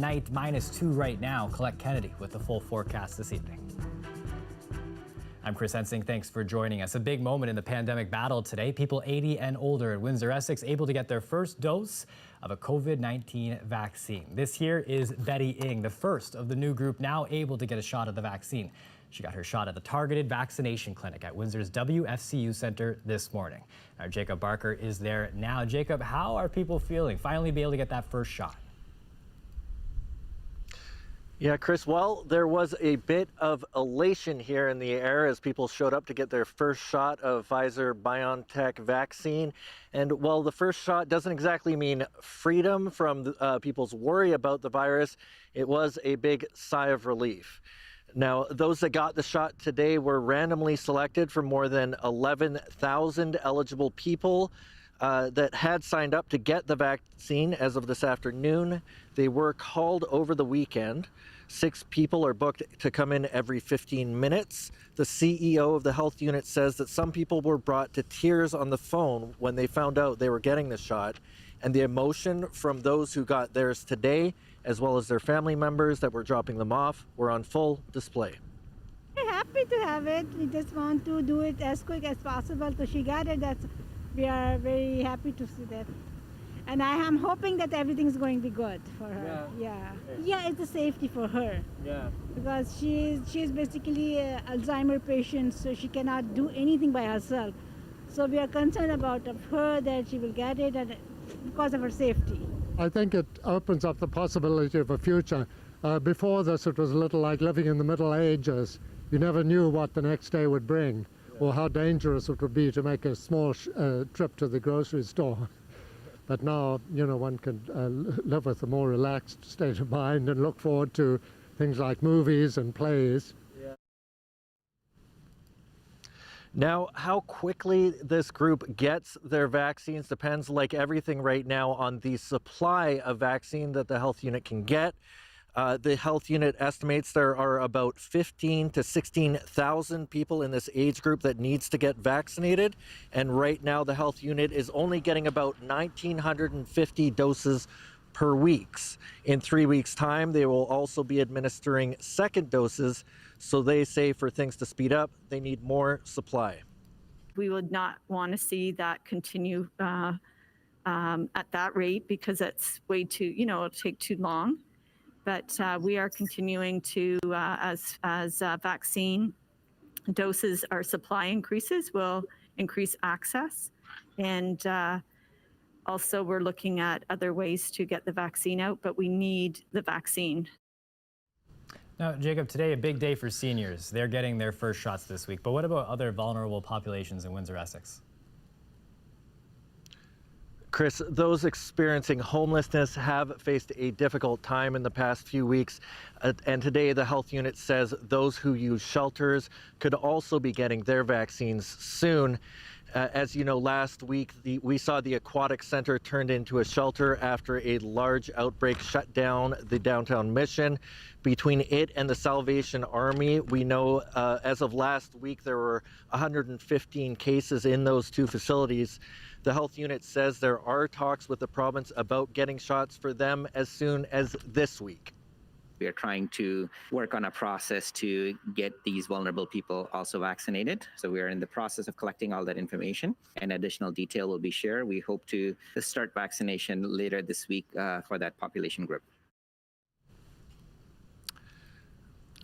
night, -2 right now. Colette Kennedy with the full forecast this evening. I'm Chris Ensing. Thanks for joining us. A big moment in the pandemic battle today. People 80 and older in Windsor-Essex able to get their first dose of a COVID-19 vaccine. This here is Betty Ng, the first of the new group now able to get a shot of the vaccine. She got her shot at the targeted vaccination clinic at Windsor's WFCU Center this morning. Our Jacob Barker is there now. Jacob, how are people feeling? Finally be able to get that first shot. Yeah, Chris, well, there was a bit of elation here in the air as people showed up to get their first shot of Pfizer-BioNTech vaccine. And while the first shot doesn't exactly mean freedom from people's worry about the virus, it was a big sigh of relief. Now, those that got the shot today were randomly selected from more than 11,000 eligible people that had signed up to get the vaccine as of this afternoon. They were called over the weekend. 6 people are booked to come in every 15 minutes. The CEO of the health unit says that some people were brought to tears on the phone when they found out they were getting the shot. And the emotion from those who got theirs today, as well as their family members that were dropping them off, were on full display. We're happy to have it. We just want to do it as quick as possible. So she got it. We are very happy to see that. And I am hoping that everything's going to be good for her. Yeah, it's a safety for her. Yeah. Because she's basically an Alzheimer's patient, so she cannot do anything by herself. So we are concerned about her that she will get it and because of her safety. I think it opens up the possibility of a future. Before this, it was a little like living in the Middle Ages. You never knew what the next day would bring or how dangerous it would be to make a small trip to the grocery store. But now, you know, one can live with a more relaxed state of mind and look forward to things like movies and plays. Yeah. Now, how quickly this group gets their vaccines depends, like everything right now, on the supply of vaccine that the health unit can get. The health unit estimates there are about 15 to 16,000 people in this age group that needs to get vaccinated. And right now, the health unit is only getting about 1,950 doses per week. In 3 weeks' time, they will also be administering second doses. So they say for things to speed up, they need more supply. We would not want to see that continue at that rate because it's way too, it'll take too long. But we are continuing to, as vaccine doses, our supply increases, will increase access. And also we're looking at other ways to get the vaccine out, but we need the vaccine. Now, Jacob, today a big day for seniors. They're getting their first shots this week. But what about other vulnerable populations in Windsor-Essex? Chris, those experiencing homelessness have faced a difficult time in the past few weeks. And today the health unit says those who use shelters could also be getting their vaccines soon. As you know, last week we saw the aquatic center turned into a shelter after a large outbreak shut down the downtown mission. Between it and the Salvation Army, we know as of last week there were 115 cases in those two facilities. The health unit says there are talks with the province about getting shots for them as soon as this week. We are trying to work on a process to get these vulnerable people also vaccinated. So we are in the process of collecting all that information, and additional detail will be shared. We hope to start vaccination later this week for that population group.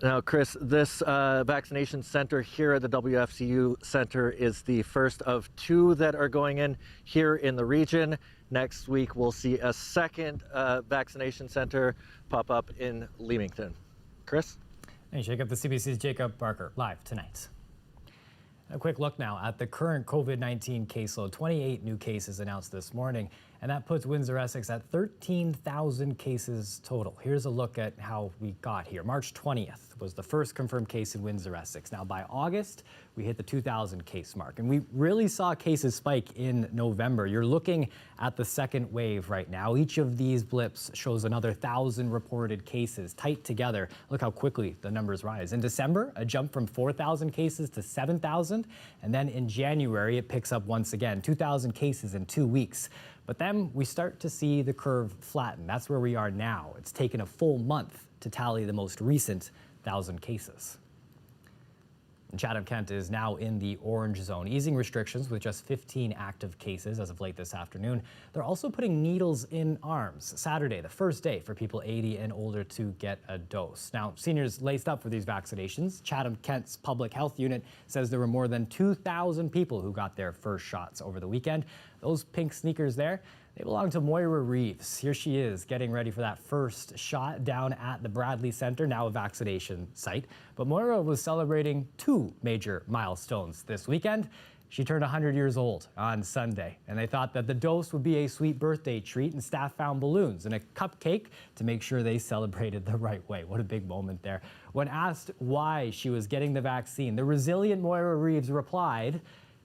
Now, Chris, this vaccination center here at the WFCU Center is the first of 2 that are going in here in the region. Next week, we'll see a second vaccination center pop up in Leamington. Chris? Hey, Jacob. The CBC's Jacob Barker live tonight. A quick look now at the current COVID-19 caseload. 28 new cases announced this morning, and that puts Windsor-Essex at 13,000 cases total. Here's a look at how we got here. March 20th was the first confirmed case in Windsor-Essex. Now, by August, we hit the 2,000 case mark, and we really saw cases spike in November. You're looking at the second wave right now. Each of these blips shows another 1,000 reported cases tight together. Look how quickly the numbers rise. In December, a jump from 4,000 cases to 7,000, and then in January, it picks up once again, 2,000 cases in 2 weeks. But then we start to see the curve flatten. That's where we are now. It's taken a full month to tally the most recent 1,000 cases. And Chatham-Kent is now in the orange zone, easing restrictions with just 15 active cases as of late this afternoon. They're also putting needles in arms. Saturday, the first day for people 80 and older to get a dose. Now, seniors laced up for these vaccinations. Chatham-Kent's public health unit says there were more than 2,000 people who got their first shots over the weekend. Those pink sneakers there, they belong to Moira Reeves. Here she is getting ready for that first shot down at the Bradley Center, now a vaccination site. But Moira was celebrating two major milestones this weekend. She turned 100 years old on Sunday, and they thought that the dose would be a sweet birthday treat, and staff found balloons and a cupcake to make sure they celebrated the right way. What a big moment there. When asked why she was getting the vaccine, the resilient Moira Reeves replied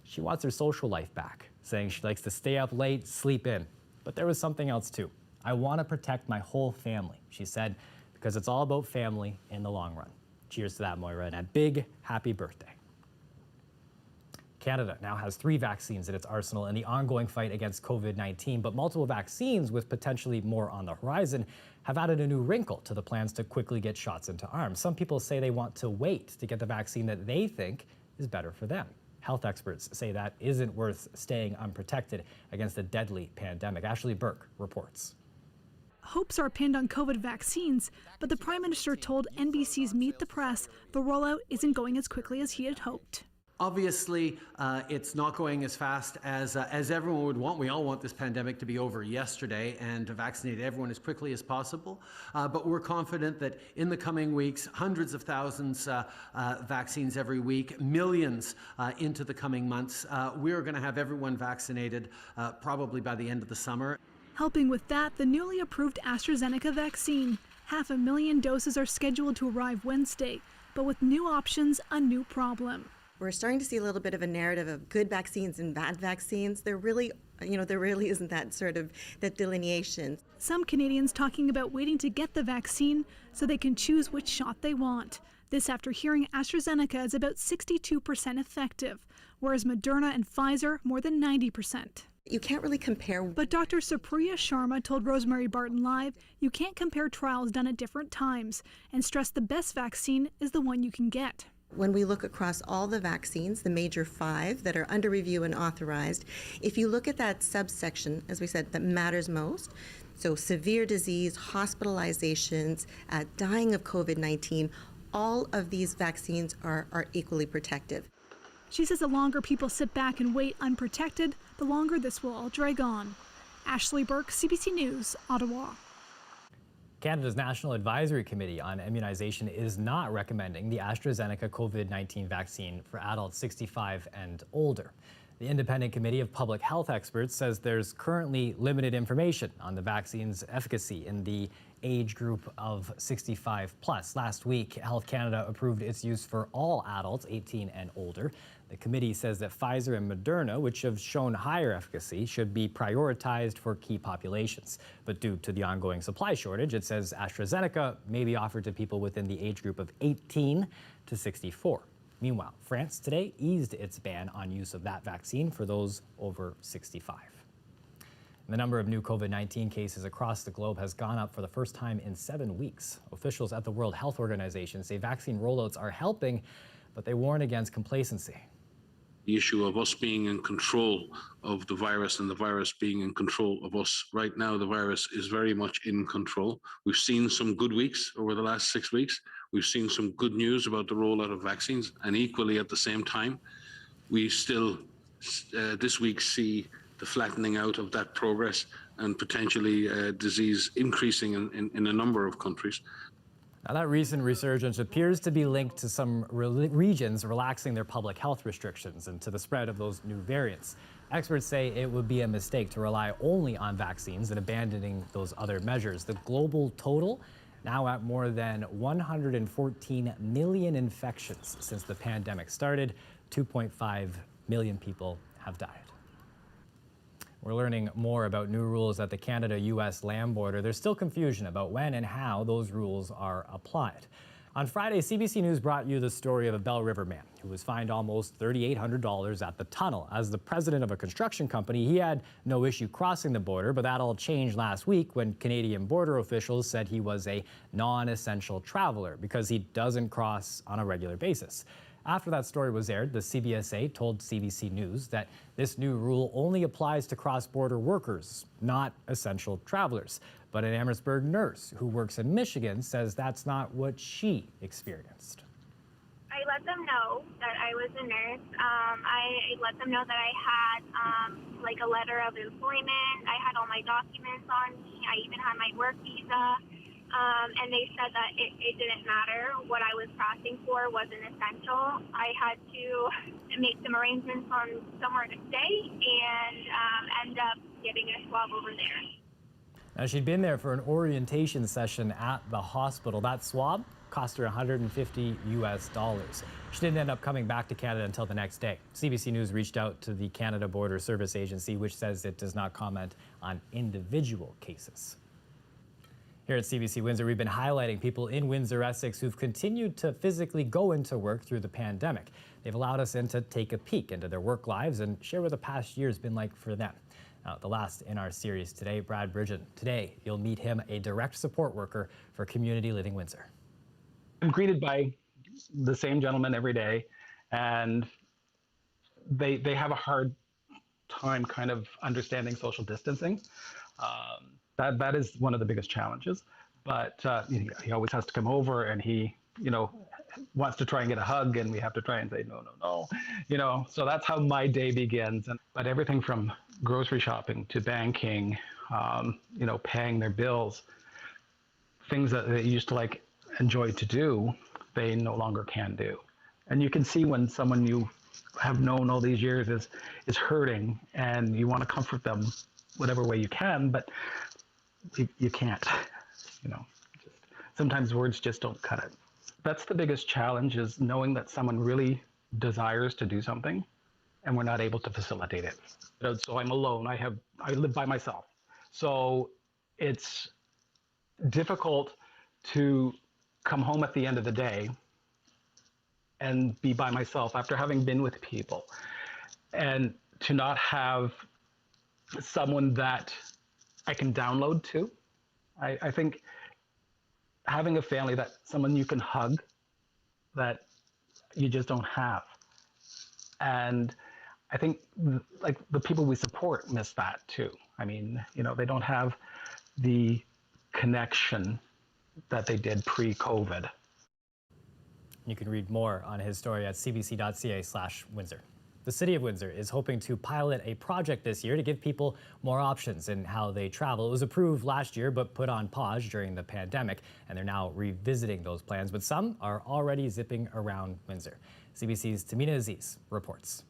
she wants her social life back, saying she likes to stay up late, sleep in. But there was something else too. I want to protect my whole family, she said, because it's all about family in the long run. Cheers to that, Moira, and a big happy birthday. Canada now has 3 vaccines in its arsenal in the ongoing fight against COVID-19, but multiple vaccines with potentially more on the horizon have added a new wrinkle to the plans to quickly get shots into arms. Some people say they want to wait to get the vaccine that they think is better for them. Health experts say that isn't worth staying unprotected against a deadly pandemic. Ashley Burke reports. Hopes are pinned on COVID vaccines, but the Prime Minister told NBC's Meet the Press the rollout isn't going as quickly as he had hoped. Obviously, it's not going as fast as everyone would want. We all want this pandemic to be over yesterday and to vaccinate everyone as quickly as possible. But we're confident that in the coming weeks, hundreds of thousands vaccines every week, millions into the coming months, we're going to have everyone vaccinated probably by the end of the summer. Helping with that, the newly approved AstraZeneca vaccine. 500,000 doses are scheduled to arrive Wednesday, but with new options, a new problem. We're starting to see a little bit of a narrative of good vaccines and bad vaccines. There really isn't that sort of that delineation. Some Canadians talking about waiting to get the vaccine so they can choose which shot they want. This after hearing AstraZeneca is about 62% effective, whereas Moderna and Pfizer more than 90%. You can't really compare. But Dr. Supriya Sharma told Rosemary Barton Live you can't compare trials done at different times and stressed the best vaccine is the one you can get. When we look across all the vaccines, the major 5 that are under review and authorized, if you look at that subsection, as we said, that matters most, so severe disease, hospitalizations, dying of COVID-19, all of these vaccines are equally protective. She says the longer people sit back and wait unprotected, the longer this will all drag on. Ashley Burke, CBC News, Ottawa. Canada's National Advisory Committee on Immunization is not recommending the AstraZeneca COVID-19 vaccine for adults 65 and older. The Independent Committee of Public Health Experts says there's currently limited information on the vaccine's efficacy in the age group of 65 plus. Last week, Health Canada approved its use for all adults 18 and older. The committee says that Pfizer and Moderna, which have shown higher efficacy, should be prioritized for key populations. But due to the ongoing supply shortage, it says AstraZeneca may be offered to people within the age group of 18 to 64. Meanwhile, France today eased its ban on use of that vaccine for those over 65. The number of new COVID-19 cases across the globe has gone up for the first time in 7 weeks. Officials at the World Health Organization say vaccine rollouts are helping, but they warn against complacency. The issue of us being in control of the virus and the virus being in control of us. Right now, the virus is very much in control. We've seen some good weeks over the last 6 weeks. We've seen some good news about the rollout of vaccines, and equally at the same time, we still this week see the flattening out of that progress and potentially disease increasing in a number of countries. Now, that recent resurgence appears to be linked to some regions relaxing their public health restrictions and to the spread of those new variants. Experts say it would be a mistake to rely only on vaccines and abandoning those other measures. The global total now at more than 114 million infections since the pandemic started. 2.5 million people have died. We're learning more about new rules at the Canada-US land border. There's still confusion about when and how those rules are applied. On Friday, CBC News brought you the story of a Bell River man who was fined almost $3,800 at the tunnel. As the president of a construction company, he had no issue crossing the border, but that all changed last week when Canadian border officials said he was a non-essential traveler because he doesn't cross on a regular basis. After that story was aired, the CBSA told CBC News that this new rule only applies to cross-border workers, not essential travelers. But an Amherstburg nurse who works in Michigan says that's not what she experienced. I let them know that I was a nurse. I let them know that I had like a letter of employment. I had all my documents on me. I even had my work visa. And they said that it didn't matter. What I was crossing for wasn't essential. I had to make some arrangements on somewhere to stay and end up getting a swab over there. Now, she'd been there for an orientation session at the hospital. That swab cost her $150 US. She didn't end up coming back to Canada until the next day. CBC News reached out to the Canada Border Service Agency, which says it does not comment on individual cases. Here at CBC Windsor, we've been highlighting people in Windsor-Essex who've continued to physically go into work through the pandemic. They've allowed us in to take a peek into their work lives and share what the past year's been like for them. The last in our series today, Brad Bridgen. Today, you'll meet him, a direct support worker for Community Living Windsor. I'm greeted by the same gentleman every day, and they have a hard time kind of understanding social distancing. That is one of the biggest challenges. But he always has to come over, and he wants to try and get a hug, and we have to try and say no. So that's how my day begins. But everything from grocery shopping to banking, paying their bills, things that they used to enjoy to do, they no longer can do. And you can see when someone you have known all these years is hurting, and you want to comfort them whatever way you can, but you can't. Sometimes words just don't cut it. That's the biggest challenge, is knowing that someone really desires to do something and we're not able to facilitate it. So I'm alone. I live by myself. So it's difficult to come home at the end of the day and be by myself after having been with people, and to not have someone that I can download to. I think having a family, that someone you can hug, that you just don't have. And I think the people we support miss that too. I mean, they don't have the connection that they did pre-COVID. You can read more on his story at cbc.ca/Windsor. The City of Windsor is hoping to pilot a project this year to give people more options in how they travel. It was approved last year but put on pause during the pandemic, and they're now revisiting those plans, but some are already zipping around Windsor. CBC's Tamina Aziz reports.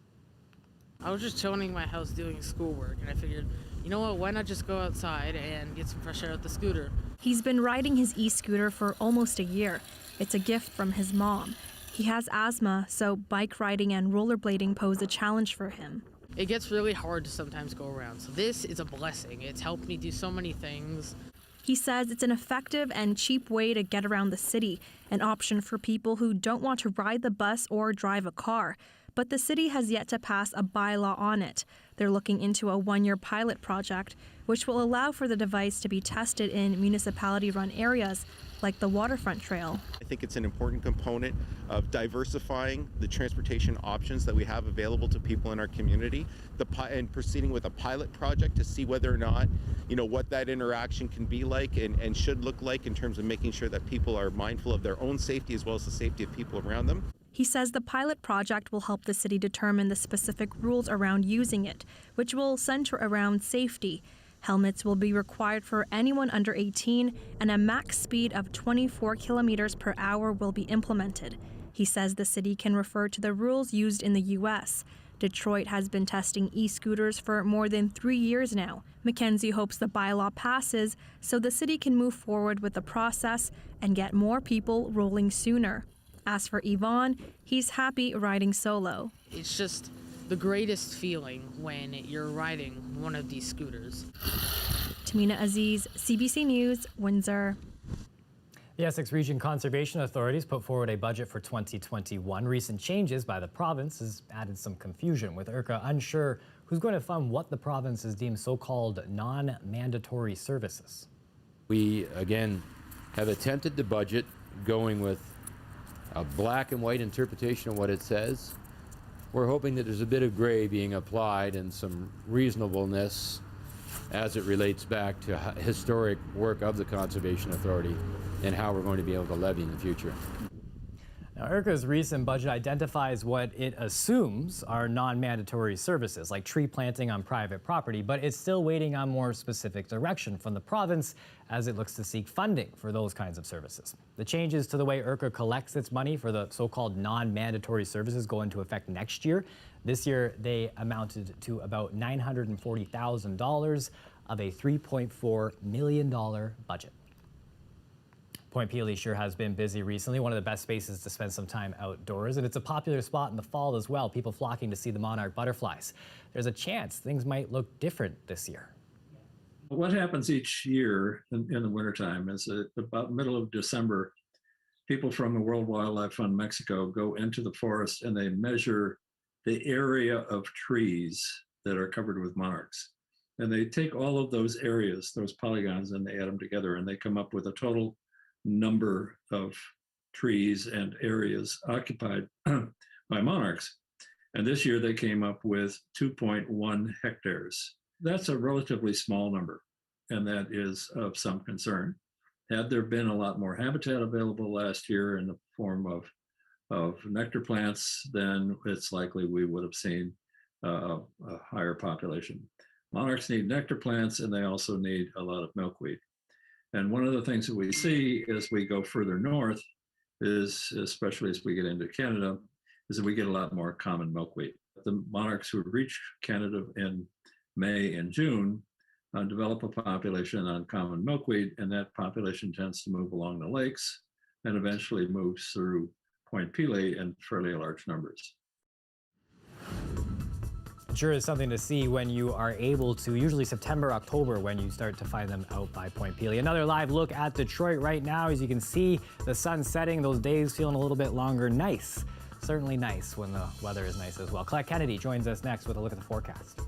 I was just chilling in my house doing schoolwork, and I figured, you know what, why not just go outside and get some fresh air with the scooter? He's been riding his e-scooter for almost a year. It's a gift from his mom. He has asthma, so bike riding and rollerblading pose a challenge for him. It gets really hard to sometimes go around, so this is a blessing. It's helped me do so many things. He says it's an effective and cheap way to get around the city, an option for people who don't want to ride the bus or drive a car. But the city has yet to pass a bylaw on it. They're looking into a one-year pilot project, which will allow for the device to be tested in municipality-run areas like the waterfront trail. I think it's an important component of diversifying the transportation options that we have available to people in our community, and proceeding with a pilot project to see whether or not, what that interaction can be like and should look like in terms of making sure that people are mindful of their own safety as well as the safety of people around them. He says the pilot project will help the city determine the specific rules around using it, which will center around safety. Helmets will be required for anyone under 18, and a max speed of 24 kilometers per hour will be implemented. He says the city can refer to the rules used in the U.S. Detroit has been testing e-scooters for more than 3 years now. Mackenzie hopes the bylaw passes so the city can move forward with the process and get more people rolling sooner. As for Yvonne, he's happy riding solo. It's just the greatest feeling when you're riding one of these scooters. Tamina Aziz, CBC News, Windsor. The Essex Region Conservation Authorities put forward a budget for 2021. Recent changes by the province has added some confusion, with URCA unsure who's going to fund what the province has deemed so-called non-mandatory services. We, again, have attempted the budget going with a black and white interpretation of what it says. We're hoping that there's a bit of gray being applied and some reasonableness as it relates back to historic work of the Conservation Authority and how we're going to be able to levy in the future. Now, URCA's recent budget identifies what it assumes are non-mandatory services, like tree planting on private property, but it's still waiting on more specific direction from the province as it looks to seek funding for those kinds of services. The changes to the way URCA collects its money for the so-called non-mandatory services go into effect next year. This year, they amounted to about $940,000 of a $3.4 million budget. Point Pelee sure has been busy recently, one of the best spaces to spend some time outdoors, and it's a popular spot in the fall as well, people flocking to see the monarch butterflies. There's a chance things might look different this year. What happens each year in the wintertime is that about middle of December, people from the World Wildlife Fund Mexico go into the forest and they measure the area of trees that are covered with monarchs. And they take all of those areas, those polygons, and they add them together, and they come up with a total number of trees and areas occupied by monarchs. And this year they came up with 2.1 hectares. That's a relatively small number, and that is of some concern. Had there been a lot more habitat available last year in the form of nectar plants, then it's likely we would have seen a higher population. Monarchs need nectar plants, and they also need a lot of milkweed. And one of the things that we see as we go further north is, especially as we get into Canada, is that we get a lot more common milkweed. The monarchs who reach Canada in May and June develop a population on common milkweed, and that population tends to move along the lakes and eventually moves through Point Pelee in fairly large numbers. It sure is something to see when you are able to, usually September, October, when you start to find them out by Point Pelee. Another live look at Detroit right now. As you can see, the sun setting, those days feeling a little bit longer. Nice, certainly nice when the weather is nice as well. Colette Kennedy joins us next with a look at the forecast.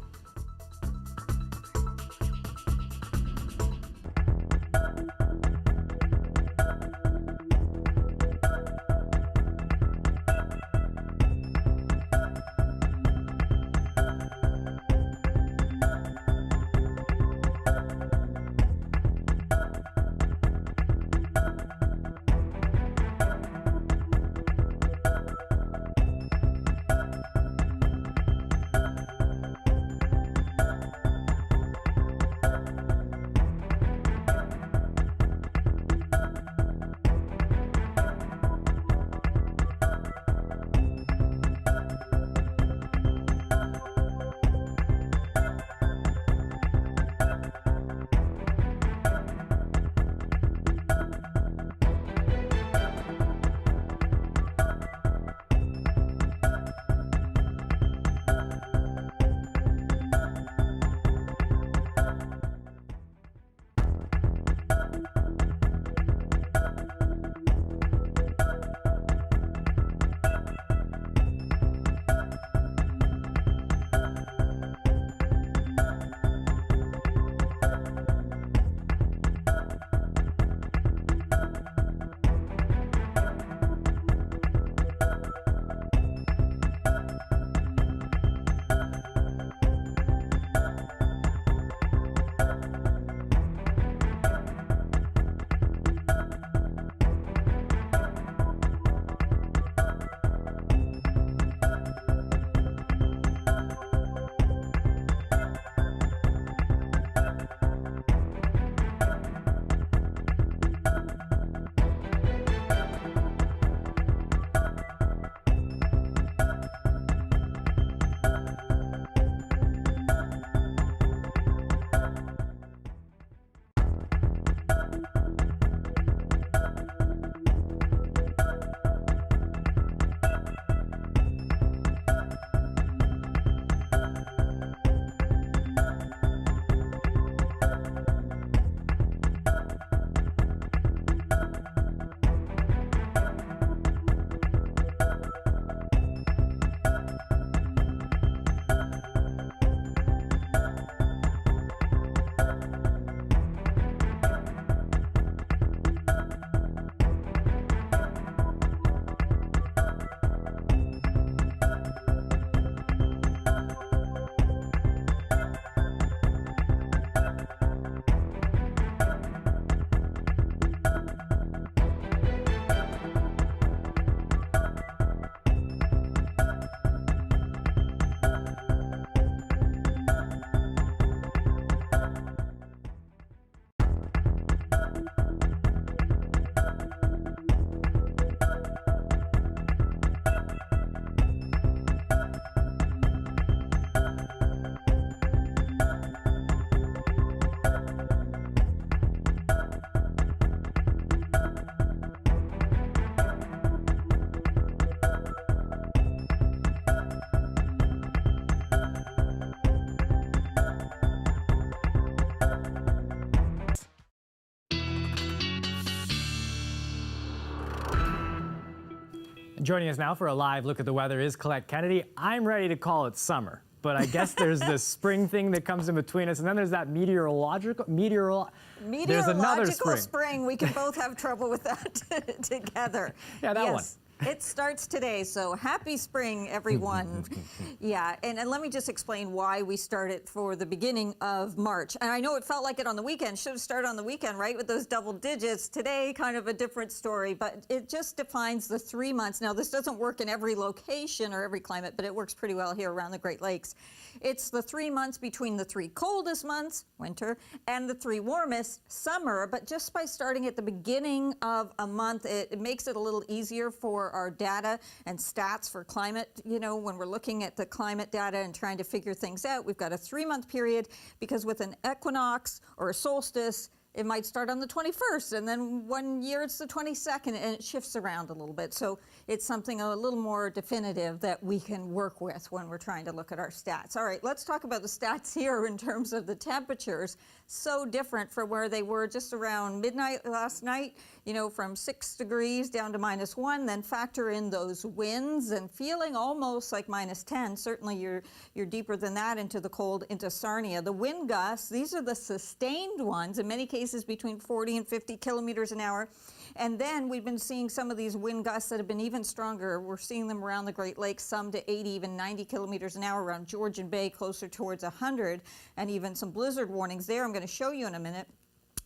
Joining us now for a live look at the weather is Colette Kennedy. I'm ready to call it summer, but I guess there's this spring thing that comes in between us, and then there's that meteorological there's another spring. We can both have trouble with that together. Yeah, that one. It starts today, so happy spring, everyone. Yeah, and let me just explain why we started for the beginning of March. And I know it felt like it on the weekend. Should have started on the weekend, right, with those double digits. Today, kind of a different story, but it just defines the 3 months. Now, this doesn't work in every location or every climate, but it works pretty well here around the Great Lakes. It's the 3 months between the 3 coldest months, winter, and the 3 warmest, summer. But just by starting at the beginning of a month, it makes it a little easier for our data and stats for climate. You know, when we're looking at the climate data and trying to figure things out, we've got a 3-month period, because with an equinox or a solstice, it might start on the 21st, and then one year it's the 22nd, and it shifts around a little bit. So it's something a little more definitive that we can work with when we're trying to look at our stats. All right, let's talk about the stats here in terms of the temperatures. So different from where they were just around midnight last night, you know, from 6 degrees down to -1, then factor in those winds and feeling almost like -10. Certainly you're deeper than that into the cold, into Sarnia. The wind gusts, these are the sustained ones, in many cases between 40 and 50 kilometers an hour. And then we've been seeing some of these wind gusts that have been even stronger. We're seeing them around the Great Lakes, some to 80, even 90 kilometers an hour around Georgian Bay, closer towards 100, and even some blizzard warnings there I'm going to show you in a minute.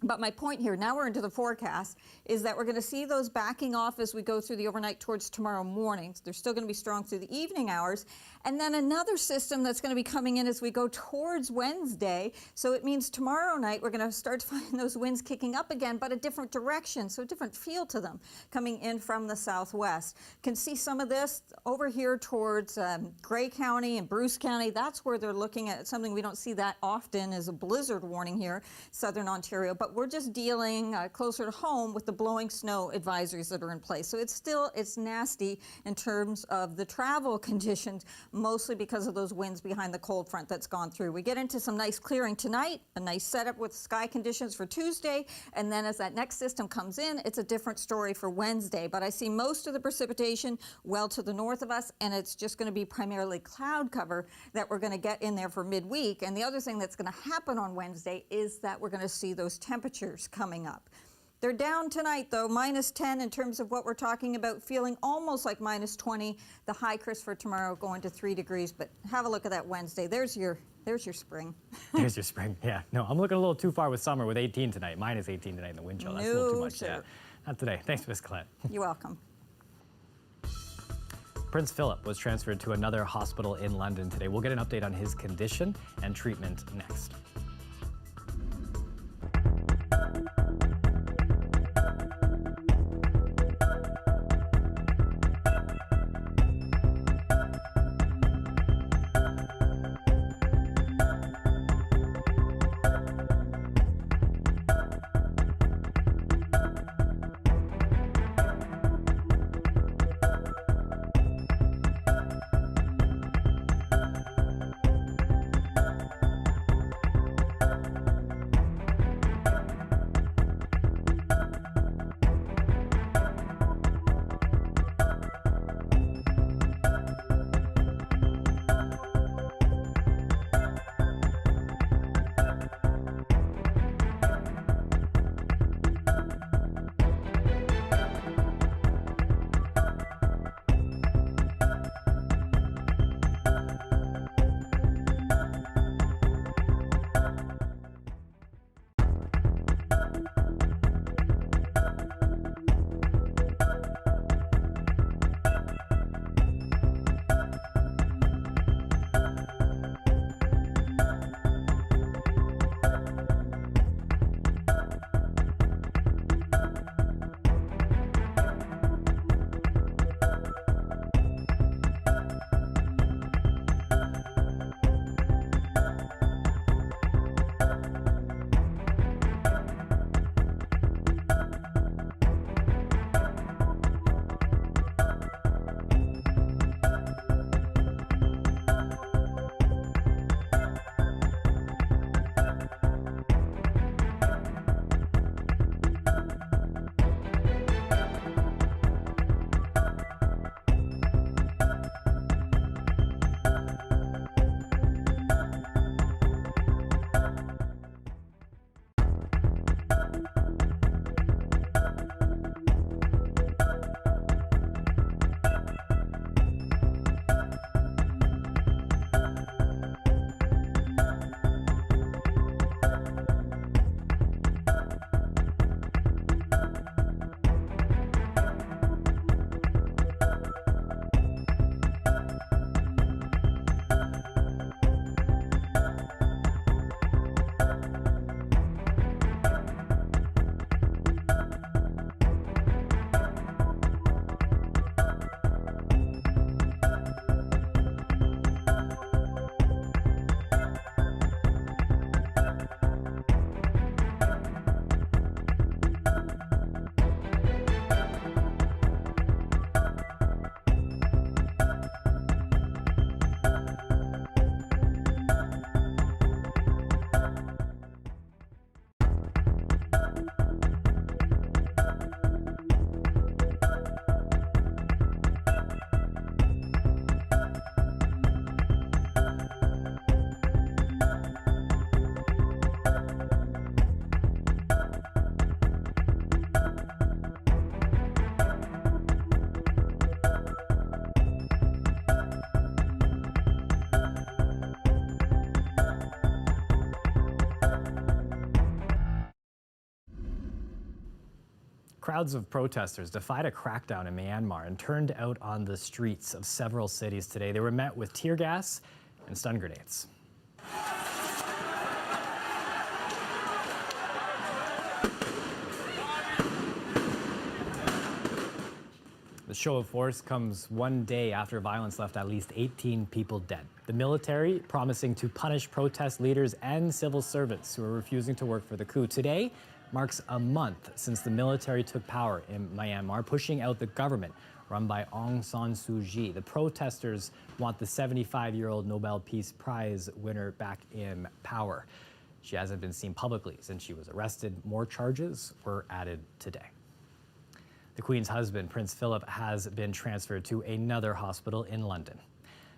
But my point here, now we're into the forecast, is that we're going to see those backing off as we go through the overnight towards tomorrow morning. They're still going to be strong through the evening hours. And then another system that's going to be coming in as we go towards Wednesday. So it means tomorrow night we're going to start to find those winds kicking up again, but a different direction, so a different feel to them, coming in from the southwest. Can see some of this over here towards Grey County and Bruce County. That's where they're looking at something we don't see that often, is a blizzard warning here, southern Ontario. But we're just dealing closer to home with the blowing snow advisories that are in place. So it's nasty in terms of the travel conditions, mostly because of those winds behind the cold front that's gone through. We get into some nice clearing tonight, a nice setup with sky conditions for Tuesday, and then as that next system comes in, it's a different story for Wednesday. But I see most of the precipitation well to the north of us, and it's just going to be primarily cloud cover that we're going to get in there for midweek. And the other thing that's going to happen on Wednesday is that we're going to see those temperatures coming up. They're down tonight, though, -10 in terms of what we're talking about, feeling almost like -20. The high, Chris, for tomorrow going to 3 degrees. But have a look at that Wednesday. There's your spring. There's your spring. Yeah. No, I'm looking a little too far with summer with 18 tonight, -18 tonight in the wind chill. That's a little too much. Sure. Yeah. Not today. Thanks, Miss Colette. You're welcome. Prince Philip was transferred to another hospital in London today. We'll get an update on his condition and treatment next. Crowds of protesters defied a crackdown in Myanmar and turned out on the streets of several cities today. They were met with tear gas and stun grenades. The show of force comes one day after violence left at least 18 people dead. The military promising to punish protest leaders and civil servants who are refusing to work for the coup. Today marks a month since the military took power in Myanmar, pushing out the government run by Aung San Suu Kyi. The protesters want the 75-year-old Nobel Peace Prize winner back in power. She hasn't been seen publicly since she was arrested. More charges were added today. The Queen's husband, Prince Philip, has been transferred to another hospital in London.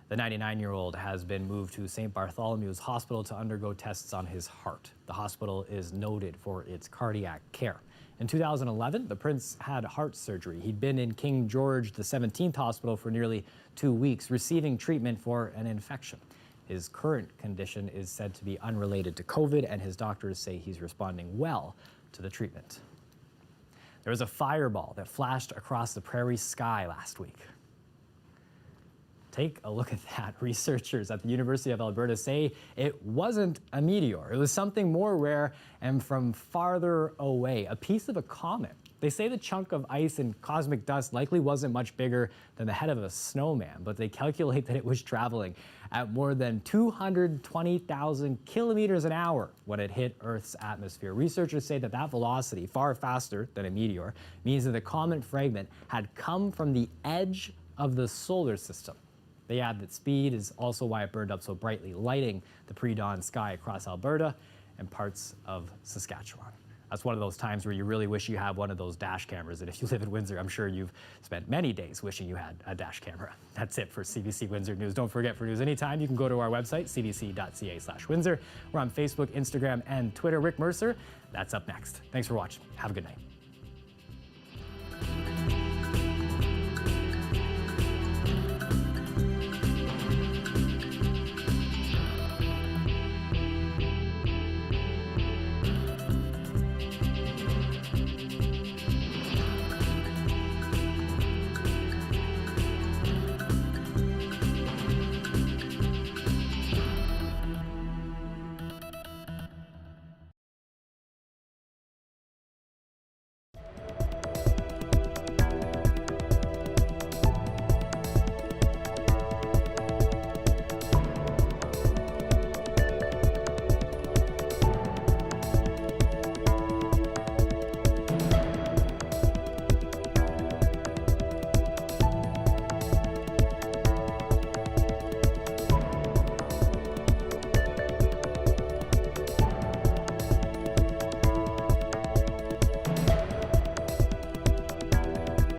The 99-year-old has been moved to St. Bartholomew's Hospital to undergo tests on his heart. The hospital is noted for its cardiac care. In 2011, the prince had heart surgery. He'd been in King George XVII Hospital for nearly 2 weeks, receiving treatment for an infection. His current condition is said to be unrelated to COVID, and his doctors say he's responding well to the treatment. There was a fireball that flashed across the prairie sky last week. Take a look at that. Researchers at the University of Alberta say it wasn't a meteor. It was something more rare and from farther away, a piece of a comet. They say the chunk of ice and cosmic dust likely wasn't much bigger than the head of a snowman, but they calculate that it was traveling at more than 220,000 kilometers an hour when it hit Earth's atmosphere. Researchers say that that velocity, far faster than a meteor, means that the comet fragment had come from the edge of the solar system. They add that speed is also why it burned up so brightly, lighting the pre-dawn sky across Alberta and parts of Saskatchewan. That's one of those times where you really wish you had one of those dash cameras. And if you live in Windsor, I'm sure you've spent many days wishing you had a dash camera. That's it for CBC Windsor News. Don't forget, for news anytime, you can go to our website, cbc.ca/Windsor. We're on Facebook, Instagram, and Twitter. Rick Mercer, that's up next. Thanks for watching. Have a good night.